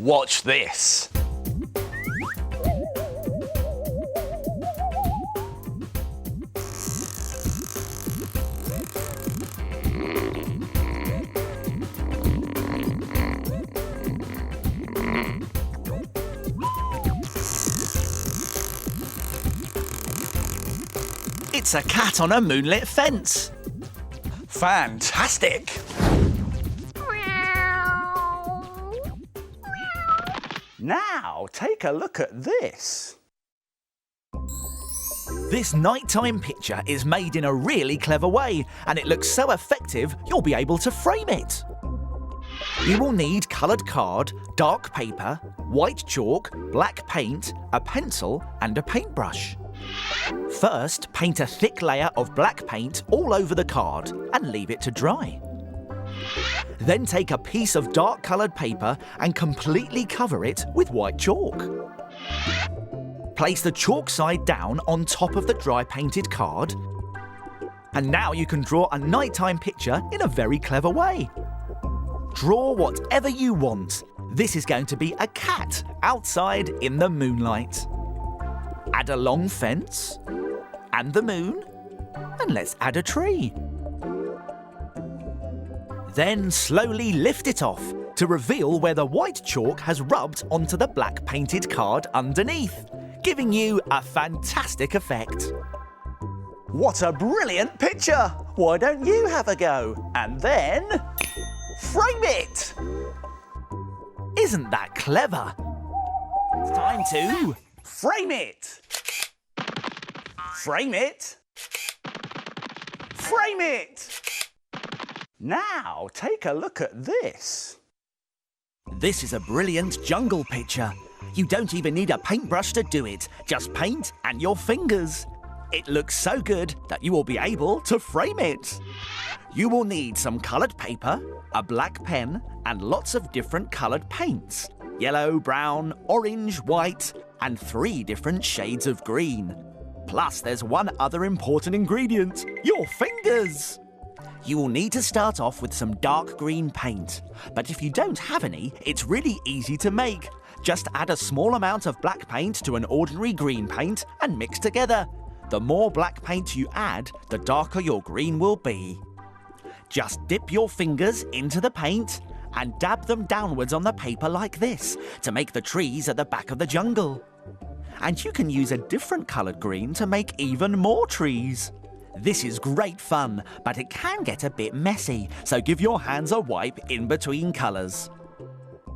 Watch this. It's a cat on a moonlit fence. Fantastic! Now, take a look at this. This nighttime picture is made in a really clever way, and it looks so effective you'll be able to frame it. You will need coloured card, dark paper, white chalk, black paint, a pencil and a paintbrush. First, paint a thick layer of black paint all over the card and leave it to dry. Then take a piece of dark coloured paper and completely cover it with white chalk. Place the chalk side down on top of the dry painted card. And now you can draw a nighttime picture in a very clever way. Draw whatever you want. This is going to be a cat outside in the moonlight. Add a long fence and the moon, and let's add a tree. Then slowly lift it off to reveal where the white chalk has rubbed onto the black painted card underneath, giving you a fantastic effect. What a brilliant picture! Why don't you have a go? And then frame it! Isn't that clever? It's time to frame it! Frame it! Frame it! Now, take a look at this. This is a brilliant jungle picture. You don't even need a paintbrush to do it, just paint and your fingers. It looks so good that you will be able to frame it. You will need some coloured paper, a black pen and lots of different coloured paints. Yellow, brown, orange, white and 3 different shades of green. Plus there's one other important ingredient, your fingers. You will need to start off with some dark green paint, but if you don't have any, it's really easy to make. Just add a small amount of black paint to an ordinary green paint and mix together. The more black paint you add, the darker your green will be. Just dip your fingers into the paint and dab them downwards on the paper like this to make the trees at the back of the jungle. And you can use a different coloured green to make even more trees. This is great fun, but it can get a bit messy, so give your hands a wipe in between colours.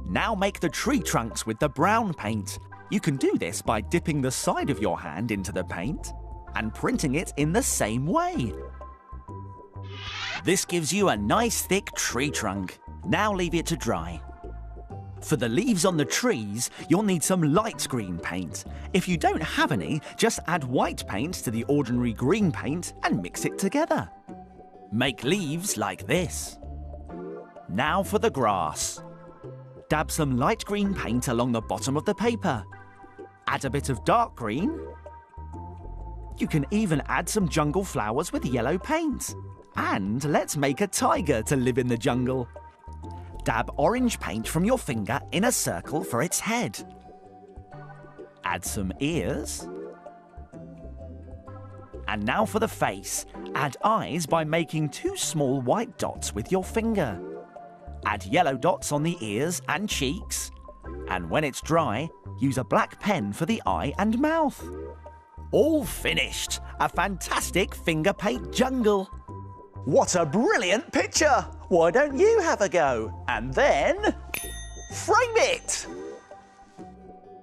Now make the tree trunks with the brown paint. You can do this by dipping the side of your hand into the paint and printing it in the same way. This gives you a nice thick tree trunk. Now leave it to dry. For the leaves on the trees, you'll need some light green paint. If you don't have any, just add white paint to the ordinary green paint and mix it together. Make leaves like this. Now for the grass. Dab some light green paint along the bottom of the paper. Add a bit of dark green. You can even add some jungle flowers with yellow paint. And let's make a tiger to live in the jungle. Dab orange paint from your finger in a circle for its head. Add some ears. And now for the face. Add eyes by making 2 small white dots with your finger. Add yellow dots on the ears and cheeks. And when it's dry, use a black pen for the eye and mouth. All finished! A fantastic finger paint jungle! What a brilliant picture! Why don't you have a go? And then frame it!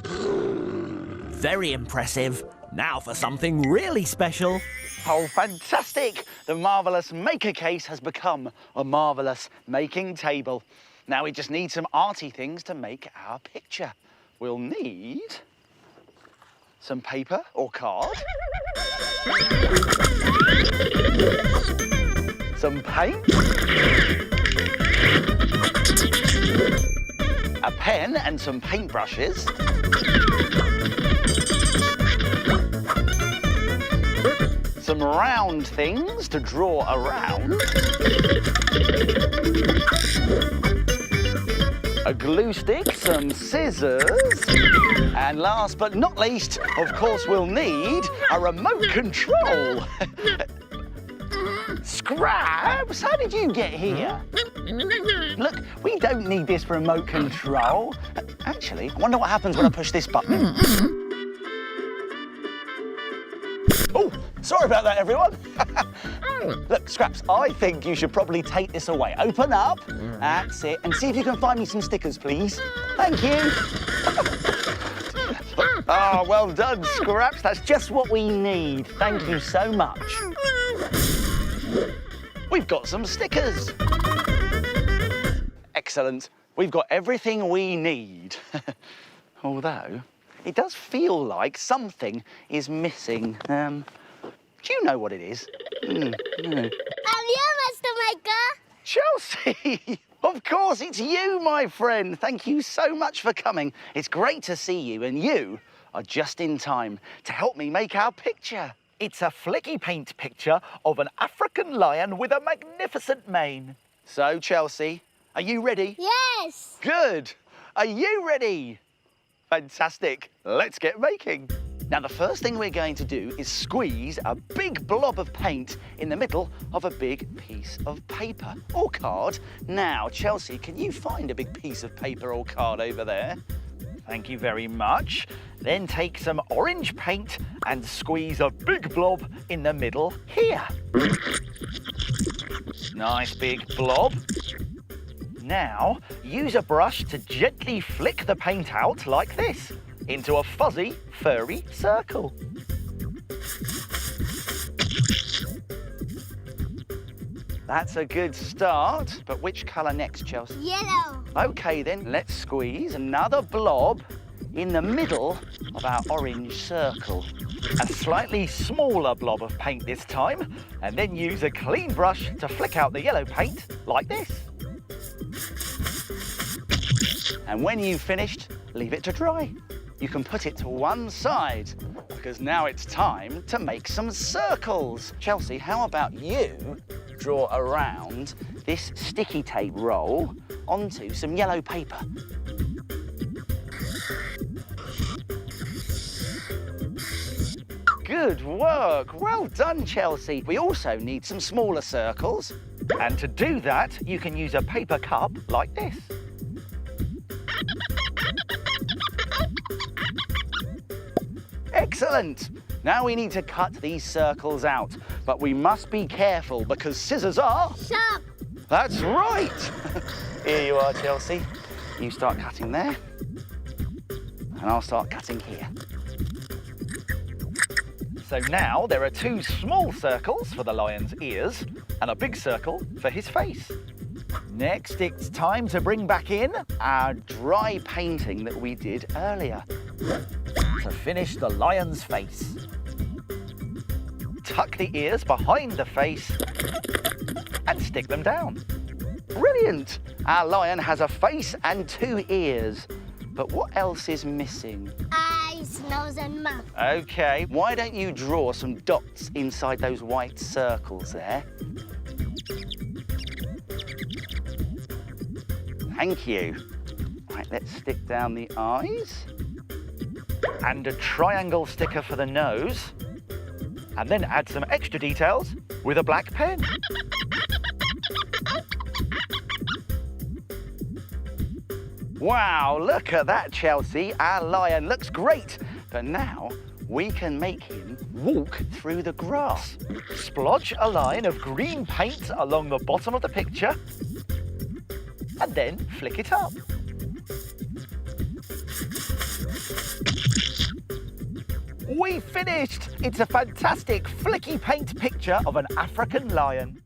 Very impressive. Now for something really special. Oh, fantastic! The marvellous maker case has become a marvellous making table. Now we just need some arty things to make our picture. We'll need some paper or card, some paint, a pen and some paintbrushes, some round things to draw around, a glue stick, some scissors, and last but not least, of course, we'll need a remote control. Scraps, how did you get here? Look, we don't need this remote control. Actually, I wonder what happens when I push this button. Oh, sorry about that, everyone. Look, Scraps, I think you should probably take this away. Open up, that's it, and see if you can find me some stickers, please. Thank you. Ah, well done, Scraps. That's just what we need. Thank you so much. We've got some stickers. Excellent. We've got everything we need. Although, it does feel like something is missing. Do you know what it is? No. I'm you, Mr. Maker. Chelsea! Of course, it's you, my friend. Thank you so much for coming. It's great to see you, and you are just in time to help me make our picture. It's a Flicky paint picture of an African lion with a magnificent mane. So, Chelsea, are you ready? Yes. Good. Are you ready? Fantastic. Let's get making. Now, the first thing we're going to do is squeeze a big blob of paint in the middle of a big piece of paper or card. Now, Chelsea, can you find a big piece of paper or card over there? Thank you very much. Then take some orange paint and squeeze a big blob in the middle here. Nice big blob. Now, use a brush to gently flick the paint out like this into a fuzzy, furry circle. That's a good start, but which colour next, Chelsea? Yellow. OK then, let's squeeze another blob in the middle of our orange circle. A slightly smaller blob of paint this time, and then use a clean brush to flick out the yellow paint like this. And when you've finished, leave it to dry. You can put it to one side, because now it's time to make some circles. Chelsea, how about you draw around this sticky tape roll onto some yellow paper? Good work. Well done, Chelsea. We also need some smaller circles. And to do that, you can use a paper cup like this. Excellent. Now we need to cut these circles out, but we must be careful because scissors are... Sharp. That's right. Here you are, Chelsea. You start cutting there, and I'll start cutting here. So now there are two small circles for the lion's ears and a big circle for his face. Next, it's time to bring back in Our dry painting that we did earlier. to finish the lion's face. Tuck the ears behind the face and stick them down. Brilliant. Our lion has a face and 2 ears. But what else is missing? Eyes, nose, and mouth. OK, why don't you draw some dots inside those white circles there? Thank you. Right, let's stick down the eyes. And a triangle sticker for the nose. And then add some extra details with a black pen. Wow, look at that, Chelsea. Our lion looks great. But now we can make him walk through the grass. Splodge a line of green paint along the bottom of the picture. And then flick it up. We finished! It's a fantastic flicky paint picture of an African lion.